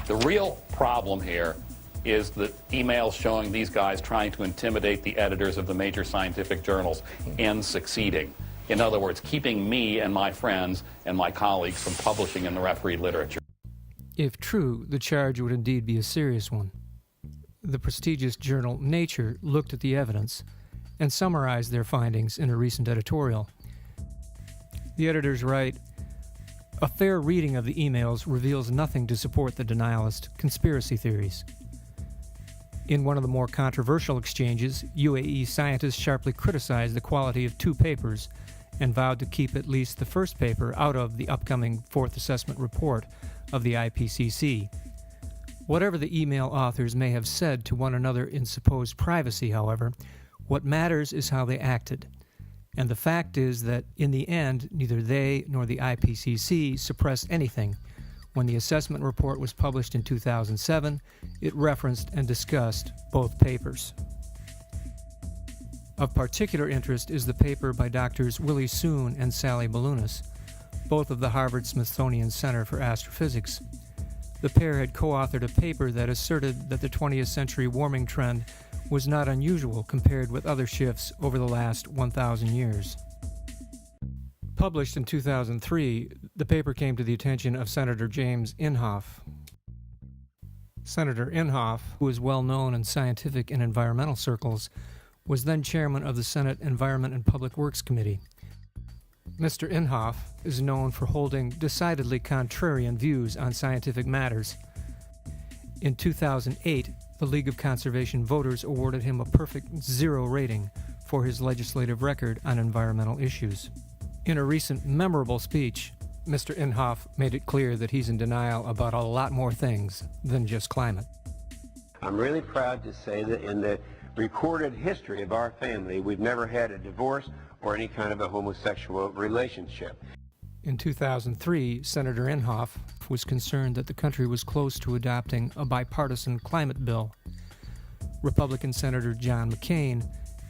The real problem here is the emails showing these guys trying to intimidate the editors of the major scientific journals and succeeding. In other words, keeping me and my friends and my colleagues from publishing in the refereed literature. If true, the charge would indeed be a serious one. The prestigious journal Nature looked at the evidence and summarized their findings in a recent editorial. The editors write, "A fair reading of the emails reveals nothing to support the denialist conspiracy theories." In one of the more controversial exchanges, UAE scientists sharply criticized the quality of two papers and vowed to keep at least the first paper out of the upcoming fourth assessment report of the IPCC. Whatever the email authors may have said to one another in supposed privacy, however, what matters is how they acted. And the fact is that, in the end, neither they nor the IPCC suppressed anything. When the assessment report was published in 2007, it referenced and discussed both papers. Of particular interest is the paper by Drs. Willie Soon and Sally Balunas, both of the Harvard-Smithsonian Center for Astrophysics. The pair had co-authored a paper that asserted that the 20th century warming trend was not unusual compared with other shifts over the last 1,000 years. Published in 2003, the paper came to the attention of Senator James Inhofe. Senator Inhofe, who is well known in scientific and environmental circles, was then chairman of the Senate Environment and Public Works Committee. Mr. Inhofe is known for holding decidedly contrarian views on scientific matters. In 2008, the League of Conservation Voters awarded him a perfect 0 rating for his legislative record on environmental issues. In a recent memorable speech, Mr. Inhofe made it clear that he's in denial about a lot more things than just climate. I'm really proud to say that in the recorded history of our family, we've never had a divorce or any kind of a homosexual relationship. In 2003, Senator Inhofe was concerned that the country was close to adopting a bipartisan climate bill. Republican Senator John McCain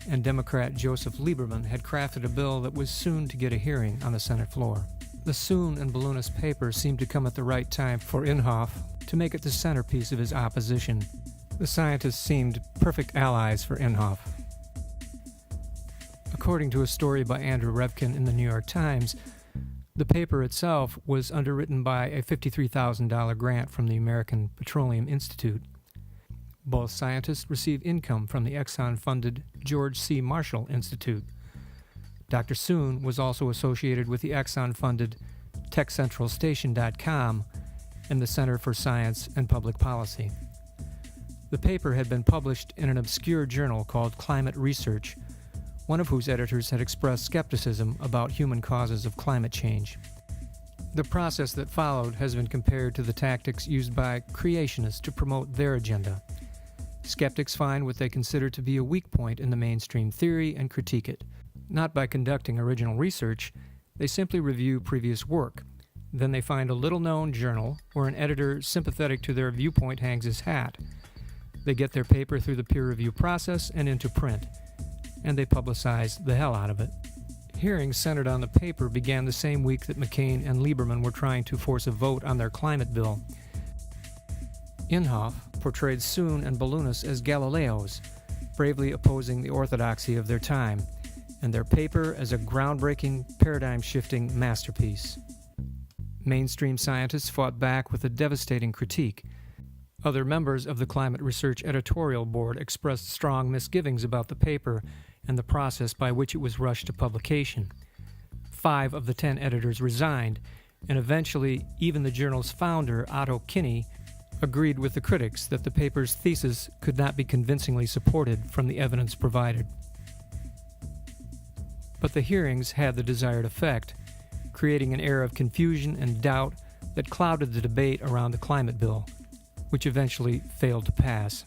and Democrat Joseph Lieberman had crafted a bill that was soon to get a hearing on the Senate floor. The Soon and Balunas paper seemed to come at the right time for Inhofe to make it the centerpiece of his opposition. The scientists seemed perfect allies for Inhofe. According to a story by Andrew Revkin in the New York Times, the paper itself was underwritten by a $53,000 grant from the American Petroleum Institute. Both scientists received income from the Exxon-funded George C. Marshall Institute. Dr. Soon was also associated with the Exxon-funded TechCentralStation.com and the Center for Science and Public Policy. The paper had been published in an obscure journal called Climate Research, one of whose editors had expressed skepticism about human causes of climate change. The process that followed has been compared to the tactics used by creationists to promote their agenda. Skeptics find what they consider to be a weak point in the mainstream theory and critique it. Not by conducting original research, they simply review previous work. Then they find a little-known journal where an editor sympathetic to their viewpoint hangs his hat. They get their paper through the peer review process and into print, and they publicize the hell out of it. Hearings centered on the paper began the same week that McCain and Lieberman were trying to force a vote on their climate bill. Inhofe portrayed Soon and Balunas as Galileos, bravely opposing the orthodoxy of their time, and their paper as a groundbreaking, paradigm-shifting masterpiece. Mainstream scientists fought back with a devastating critique. Other members of the Climate Research editorial board expressed strong misgivings about the paper and the process by which it was rushed to publication. 5 of the 10 editors resigned, and eventually even the journal's founder, Otto Kinney, agreed with the critics that the paper's thesis could not be convincingly supported from the evidence provided. But the hearings had the desired effect, creating an air of confusion and doubt that clouded the debate around the climate bill, which eventually failed to pass.